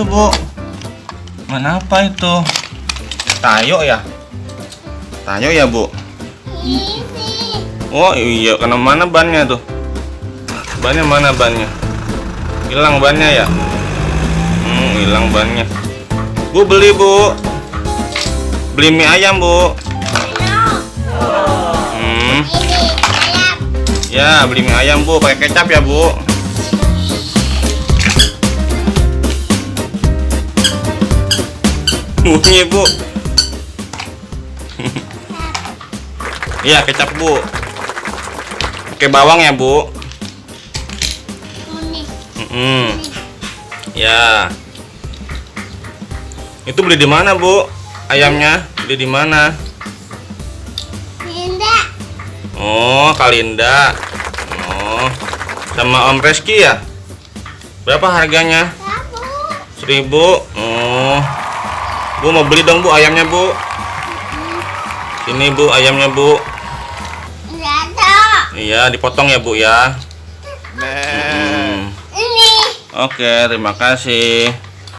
Bu? Mana apa itu? Tayo ya? Tayo ya, Bu? Oh iya, kena mana bannya tuh? Bannya mana bannya? Hilang bannya ya? Hilang bannya. Bu, beli Bu. Beli mie ayam Bu. Ya, beli mie ayam Bu, pakai kecap ya Bu. Bunyi Bu. Iya, kecap Bu. Pakai bawang ya Bu. Ya. Itu beli di mana Bu? Ayamnya beli di mana? Linda. Oh, Kalinda. Oh, sama Om Reski ya? Berapa harganya? 1.000. Oh, Bu mau beli dong Bu ayamnya Bu. Sini Bu ayamnya Bu. Iya, dipotong ya Bu ya. Ini. Oke, terima kasih.